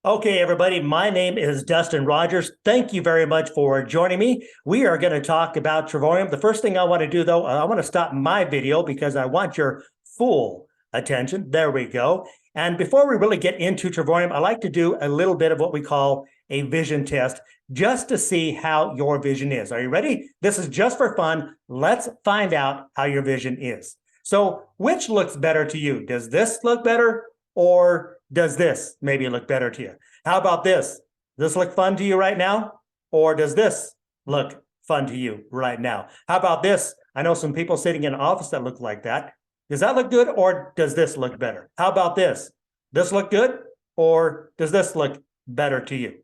Okay, everybody, my name is Deston Rogers. Thank you very much for joining me. We are going to talk about Trevorium. The first thing I want to do, though, I want to stop my video because I want your full attention. There we go. And before we really get into Trevorium, I like to do a little bit of what we call a vision test just to see how your vision is. Are you ready? This is just for fun. Let's find out how your vision is. So which looks better to you? Does this look better, or does this maybe look better to you? How about this? Does this look fun to you right now? Or does this look fun to you right now? How about this? I know some people sitting in an office that look like that. Does that look good, or does this look better? How about this? This look good, or does this look better to you?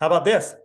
How about this?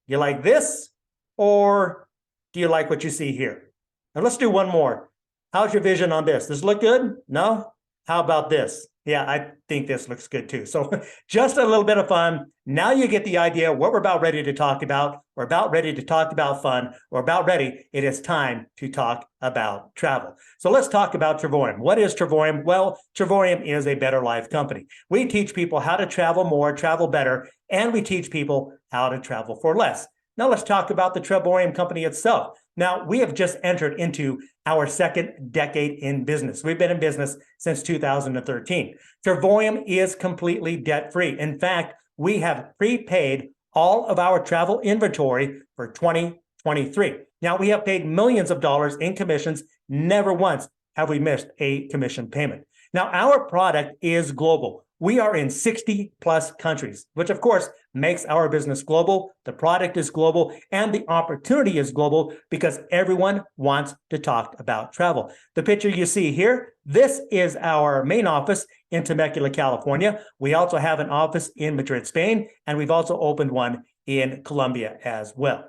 You like this, or do you like what you see here? And let's do one more. How's your vision on this? Does it look good? No? How about this? Yeah, I think this looks good too. So just a little bit of fun. Now you get the idea what we're about ready to talk about. We're about ready to talk about fun. We're about ready. It is time to talk about travel. So let's talk about Trevorium. What is Trevorium? Well, Trevorium is a better life company. We teach people how to travel more, travel better, and we teach people how to travel for less. Now let's talk about the Trevorium company itself. Now, we have just entered into our second decade in business. We've been in business since 2013. Trevorium is completely debt-free. In fact, we have prepaid all of our travel inventory for 2023. Now, we have paid millions of dollars in commissions. Never once have we missed a commission payment. Now, our product is global. We are in 60 plus countries, which of course makes our business global. The product is global and the opportunity is global because everyone wants to talk about travel. The picture you see here, this is our main office in Temecula, California. We also have an office in Madrid, Spain, and we've also opened one in Colombia as well.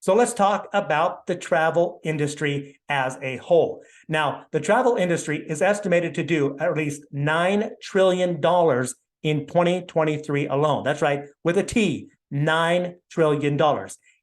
So let's talk about the travel industry as a whole. Now, the travel industry is estimated to do at least $9 trillion in 2023 alone. That's right, with a T, $9 trillion.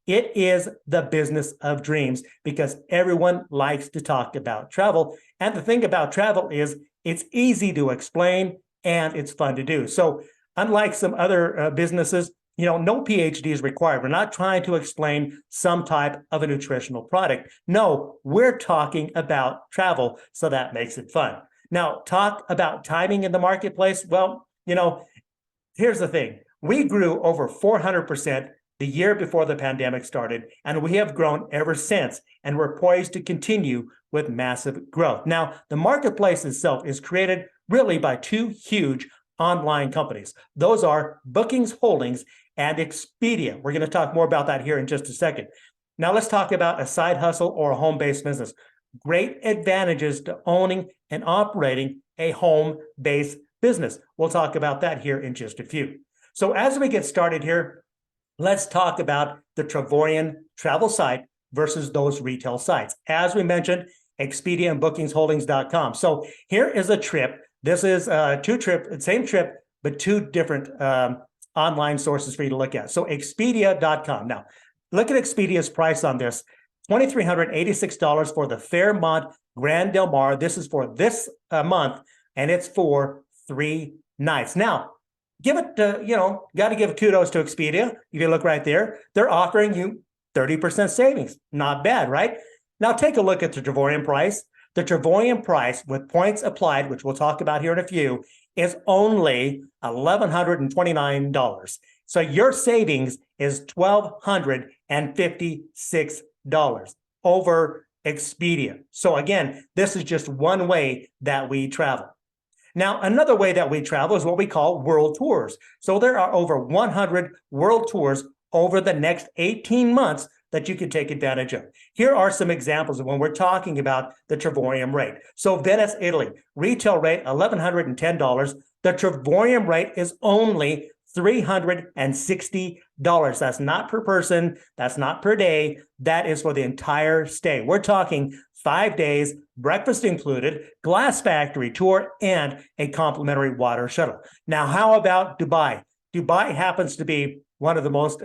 It is the business of dreams because everyone likes to talk about travel. And the thing about travel is it's easy to explain and it's fun to do. So unlike some other businesses, no PhD is required. We're not trying to explain some type of a nutritional product. No, we're talking about travel, so that makes it fun. Now, talk about timing in the marketplace. Well, here's the thing. We grew over 400% the year before the pandemic started, and we have grown ever since, and we're poised to continue with massive growth. Now, the marketplace itself is created really by two huge online companies. Those are Bookings Holdings and Expedia. We're going to talk more about that here in just a second. Now let's talk about a side hustle or a home-based business. Great advantages to owning and operating a home-based business. We'll talk about that here in just a few. So as we get started here, let's talk about the Trevorium travel site versus those retail sites. As we mentioned, Expedia and bookingsholdings.com. So here is a trip. This is same trip, but two different online sources for you to look at. So Expedia.com. Now, look at Expedia's price on this. $2,386 for the Fairmont Grand Del Mar. This is for this month, and it's for 3 nights. Now, give it, got to give kudos to Expedia. You can look right there. They're offering you 30% savings. Not bad, right? Now, take a look at the Trevorium price. The Trevorium price with points applied, which we'll talk about here in a few, is only $1,129. So your savings is $1,256 over Expedia. So again, this is just one way that we travel. Now, another way that we travel is what we call world tours. So there are over 100 world tours over the next 18 months that you can take advantage of. Here are some examples of when we're talking about the Trevorium rate. So Venice, Italy, retail rate, $1,110. The Trevorium rate is only $360. That's not per person. That's not per day. That is for the entire stay. We're talking 5 days, breakfast included, glass factory tour, and a complimentary water shuttle. Now, how about Dubai? Dubai happens to be one of the most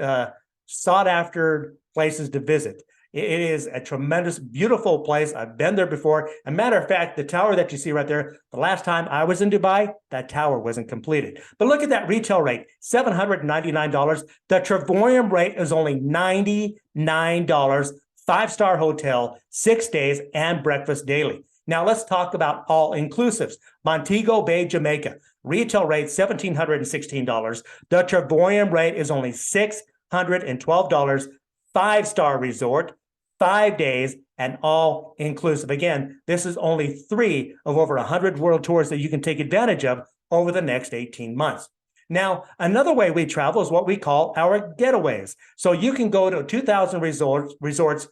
sought after places to visit. It is a tremendous, beautiful place. I've been there before. As a matter of fact, the tower that you see right there, the last time I was in Dubai, that tower wasn't completed. But look at that retail rate, $799. The Trevorium rate is only $99. Five-star hotel, 6 days, and breakfast daily. Now let's talk about all-inclusives. Montego Bay, Jamaica. Retail rate, $1,716. The Trevorium rate is only $612. Five-star resort, 5 days, and all-inclusive. Again, this is only 3 of over 100 world tours that you can take advantage of over the next 18 months. Now, another way we travel is what we call our getaways. So you can go to 2,000 resorts,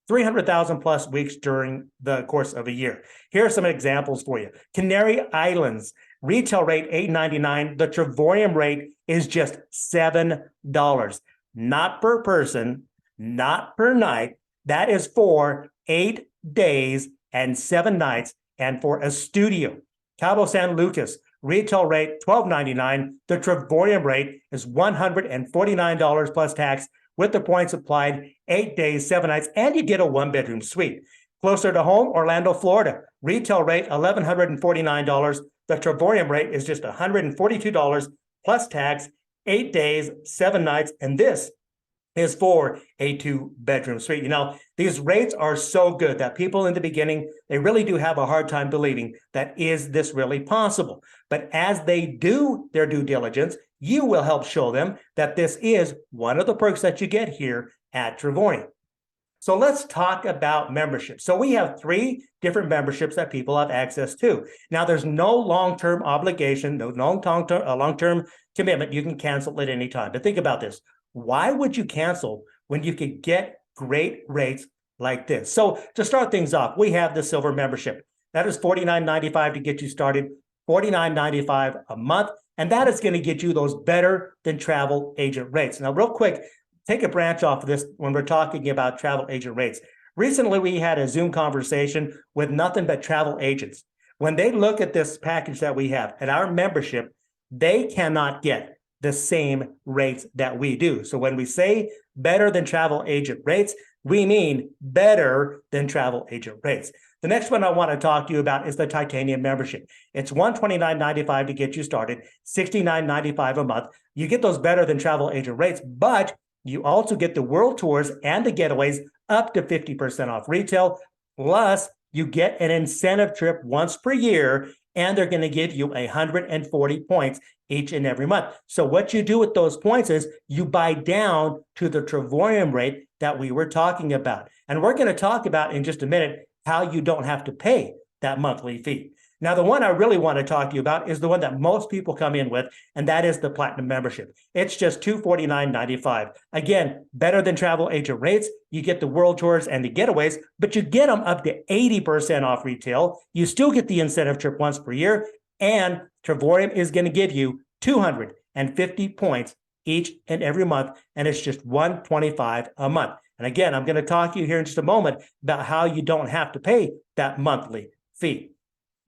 300,000 plus weeks during the course of a year. Here are some examples for you. Canary Islands, retail rate $8.99. The Trevorium rate is just $7, not per person, not per night. That is for 8 days and 7 nights and for a studio. Cabo San Lucas, retail rate $12.99. The Trevorium rate is $149 plus tax with the points applied, 8 days, 7 nights, and you get a 1-bedroom suite. Closer to home, Orlando, Florida. Retail rate $1,149. The Trevorium rate is just $142 plus tax, 8 days, 7 nights, and this is for a 2-bedroom suite. You know, these rates are so good that people in the beginning, they really do have a hard time believing that is this really possible. But as they do their due diligence, you will help show them that this is one of the perks that you get here at Trevorium. So let's talk about membership. So we have 3 different memberships that people have access to. Now, there's no long-term obligation, no long-term commitment. You can cancel at any time. But think about this. Why would you cancel when you could get great rates like this? So to start things off, we have the silver membership. That is $49.95 to get you started, $49.95 a month, and that is going to get you those better than travel agent rates. Now, real quick, take a branch off of this when we're talking about travel agent rates. Recently, we had a Zoom conversation with nothing but travel agents. When they look at this package that we have at our membership, they cannot get the same rates that we do. So when we say better than travel agent rates, we mean better than travel agent rates. The next one I want to talk to you about is the titanium membership. It's $129.95 to get you started, $69.95 a month. You get those better than travel agent rates, but you also get the world tours and the getaways up to 50% off retail. Plus, you get an incentive trip once per year, and they're going to give you 140 points each and every month. So what you do with those points is you buy down to the Trevorium rate that we were talking about. And we're going to talk about in just a minute how you don't have to pay that monthly fee. Now, the one I really want to talk to you about is the one that most people come in with, and that is the Platinum membership. It's just $249.95. Again, better than travel agent rates. You get the world tours and the getaways, but you get them up to 80% off retail. You still get the incentive trip once per year, and Trevorium is going to give you 250 points each and every month, and it's just $125 a month. And again, I'm going to talk to you here in just a moment about how you don't have to pay that monthly fee.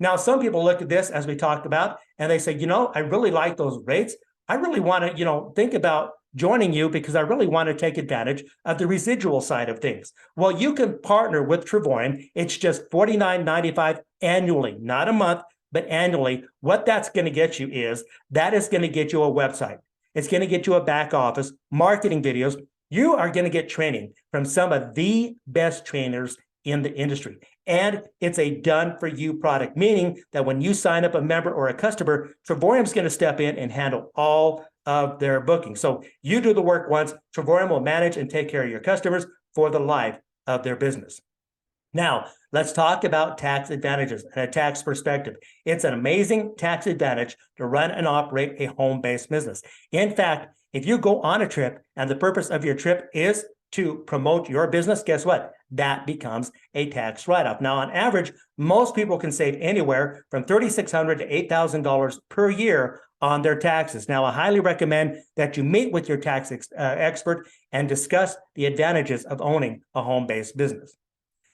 Now, some people look at this, as we talked about, and they say, you know, I really like those rates. I really want to, think about joining you because I really want to take advantage of the residual side of things. Well, you can partner with Trevorium. It's just $49.95 annually, not a month, but annually. What that's going to get you is that is going to get you a website. It's going to get you a back office, marketing videos. You are going to get training from some of the best trainers in the industry. And it's a done-for-you product, meaning that when you sign up a member or a customer, Trevorium's going to step in and handle all of their booking. So you do the work once, Trevorium will manage and take care of your customers for the life of their business. Now, let's talk about tax advantages and a tax perspective. It's an amazing tax advantage to run and operate a home-based business. In fact, if you go on a trip and the purpose of your trip is to promote your business, guess what? That becomes a tax write-off. Now, on average, most people can save anywhere from $3,600 to $8,000 per year on their taxes. Now, I highly recommend that you meet with your tax expert and discuss the advantages of owning a home-based business.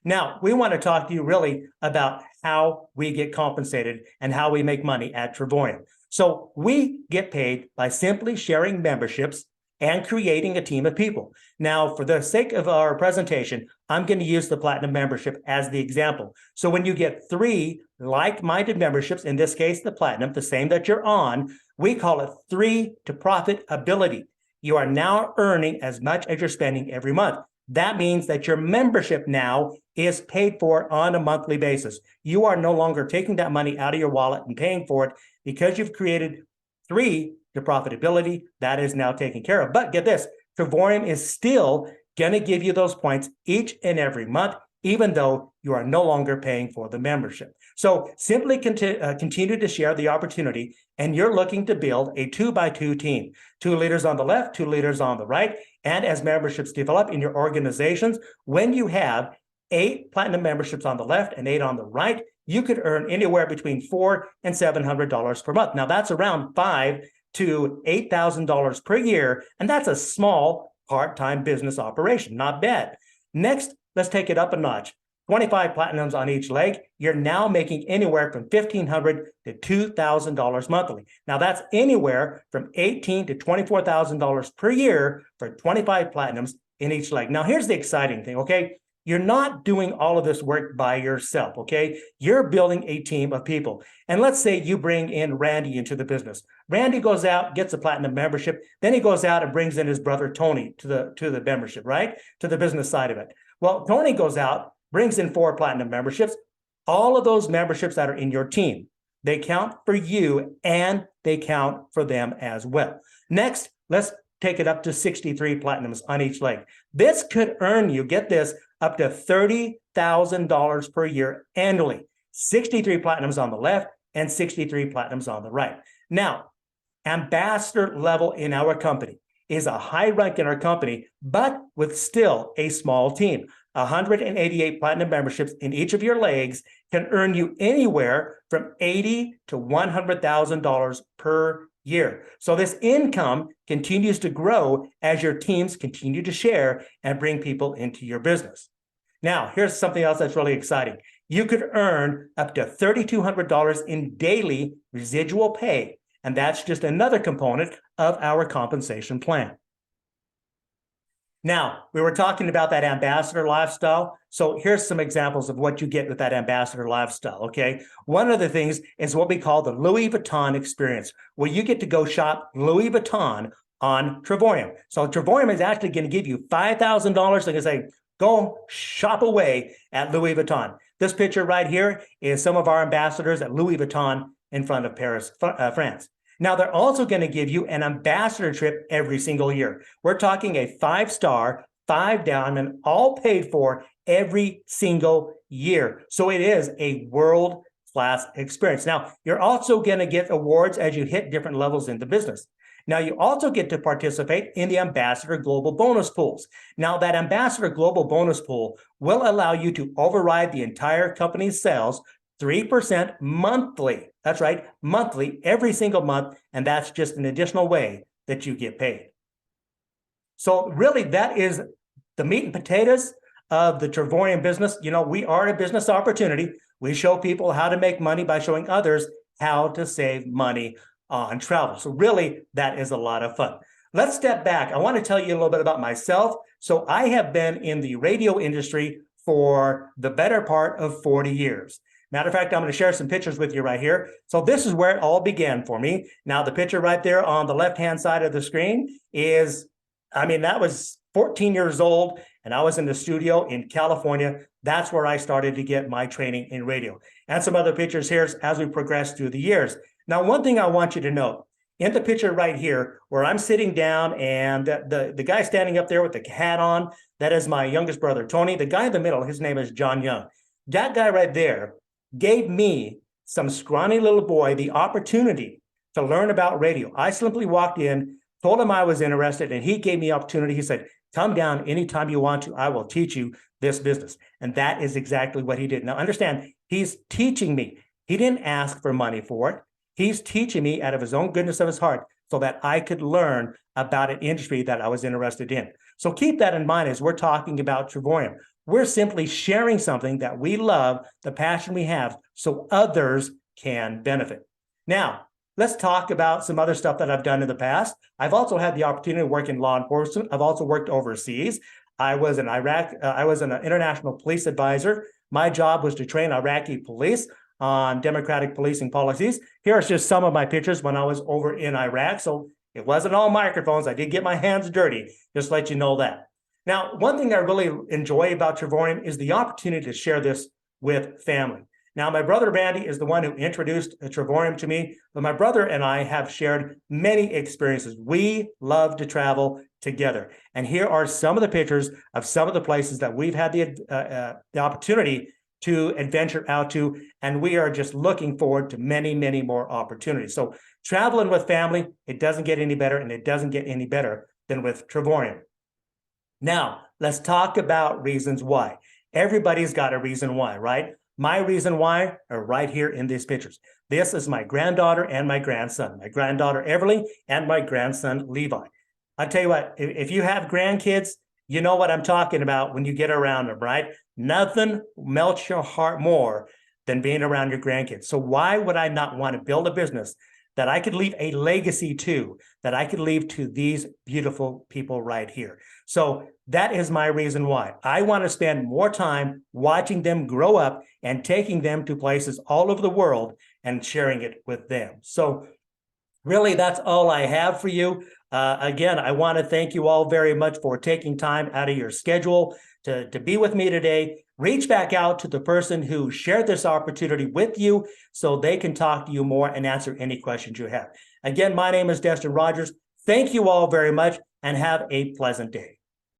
Now, we want to talk to you really about how we get compensated and how we make money at Trevorium. So we get paid by simply sharing memberships and creating a team of people. Now, for the sake of our presentation, I'm going to use the Platinum membership as the example. So when you get 3 like-minded memberships, in this case, the Platinum, the same that you're on, we call it 3 to profitability. You are now earning as much as you're spending every month. That means that your membership now is paid for on a monthly basis. You are no longer taking that money out of your wallet and paying for it because you've created 3 to profitability. That is now taken care of. But get this, Trevorium is still going to give you those points each and every month, even though you are no longer paying for the membership. So simply continue to share the opportunity, and you're looking to build a 2x2 team, 2 leaders on the left, 2 leaders on the right. And as memberships develop in your organizations, when you have 8 Platinum memberships on the left and 8 on the right, you could earn anywhere between $400 and $700 per month. Now that's around $5,000 to $8,000 per year, and that's a small part-time business operation. Not bad. Next, let's take it up a notch. 25 Platinums on each leg. You're now making anywhere from $1,500 to $2,000 monthly. Now that's anywhere from $18,000 to $24,000 per year for 25 Platinums in each leg. Now here's the exciting thing, okay? You're not doing all of this work by yourself, okay? You're building a team of people. And let's say you bring in Randy into the business. Randy goes out, gets a Platinum membership, then he goes out and brings in his brother Tony to the membership, right? To the business side of it. Well, Tony goes out, brings in 4 Platinum memberships. All of those memberships that are in your team, they count for you and they count for them as well. Next, let's take it up to 63 Platinums on each leg. This could earn you, get this, up to $30,000 per year annually. 63 Platinums on the left and 63 Platinums on the right. Now, ambassador level in our company is a high rank in our company, but with still a small team. 188 Platinum memberships in each of your legs can earn you anywhere from $80,000 to $100,000 per year. So this income continues to grow as your teams continue to share and bring people into your business. Now, here's something else that's really exciting. You could earn up to $3,200 in daily residual pay, and that's just another component of our compensation plan. Now, we were talking about that ambassador lifestyle. So here's some examples of what you get with that ambassador lifestyle, okay? One of the things is what we call the Louis Vuitton experience, where you get to go shop Louis Vuitton on Trevorium. So Trevorium is actually going to give you $5,000. They're going to say, go shop away at Louis Vuitton. This picture right here is some of our ambassadors at Louis Vuitton in front of Paris, France. Now, they're also going to give you an ambassador trip every single year. We're talking a 5-star, 5-diamond, all paid for every single year. So it is a world-class experience. Now, you're also going to get awards as you hit different levels in the business. Now, you also get to participate in the Ambassador Global Bonus Pools. Now, that Ambassador Global Bonus Pool will allow you to override the entire company's sales 3% monthly. That's right, monthly, every single month, and that's just an additional way that you get paid. So really, that is the meat and potatoes of the Trevorium business. You know, we are a business opportunity. We show people how to make money by showing others how to save money on travel. So really, that is a lot of fun. Let's step back. I want to tell you a little bit about myself. So I have been in the radio industry for the better part of 40 years. Matter of fact, I'm going to share some pictures with you right here. So this is where it all began for me. Now, the picture right there on the left-hand side of the screen is, that was 14 years old, and I was in the studio in California. That's where I started to get my training in radio. And some other pictures here as we progress through the years. Now, one thing I want you to know, in the picture right here, where I'm sitting down and the guy standing up there with the hat on, that is my youngest brother, Tony. The guy in the middle, his name is John Young. That guy right there gave me, some scrawny little boy, the opportunity to learn about radio. I simply walked in, told him I was interested, and he gave me opportunity. He said, come down anytime you want to. I will teach you this business. And that is exactly what he did. Now, understand, he's teaching me. He didn't ask for money for it. He's teaching me out of his own goodness of his heart so that I could learn about an industry that I was interested in. So keep that in mind as we're talking about Trevorium. We're simply sharing something that we love, the passion we have, so others can benefit. Now, let's talk about some other stuff that I've done in the past. I've also had the opportunity to work in law enforcement. I've also worked overseas. I was in Iraq. I was an international police advisor. My job was to train Iraqi police on democratic policing policies. Here's just some of my pictures when I was over in Iraq. So it wasn't all microphones. I did get my hands dirty, just to let you know that. Now, one thing I really enjoy about Trevorium is the opportunity to share this with family. Now, my brother Randy is the one who introduced Trevorium to me, but my brother and I have shared many experiences. We love to travel together. And here are some of the pictures of some of the places that we've had the opportunity to adventure out to, and we are just looking forward to many, many more opportunities. So traveling with family, it doesn't get any better, and it doesn't get any better than with Trevorium. Now, let's talk about reasons why. Everybody's got a reason why, right? My reason why are right here in these pictures. This is my granddaughter and my grandson, my granddaughter Everly and my grandson Levi. I tell you what, if you have grandkids, you know what I'm talking about when you get around them, right? Nothing melts your heart more than being around your grandkids. So why would I not want to build a business that I could leave a legacy to, that I could leave to these beautiful people right here? So that is my reason why. I want to spend more time watching them grow up and taking them to places all over the world and sharing it with them. So really, that's all I have for you. Again, I want to thank you all very much for taking time out of your schedule to be with me today. Reach back out to the person who shared this opportunity with you so they can talk to you more and answer any questions you have. Again, my name is Deston Rogers. Thank you all very much and have a pleasant day.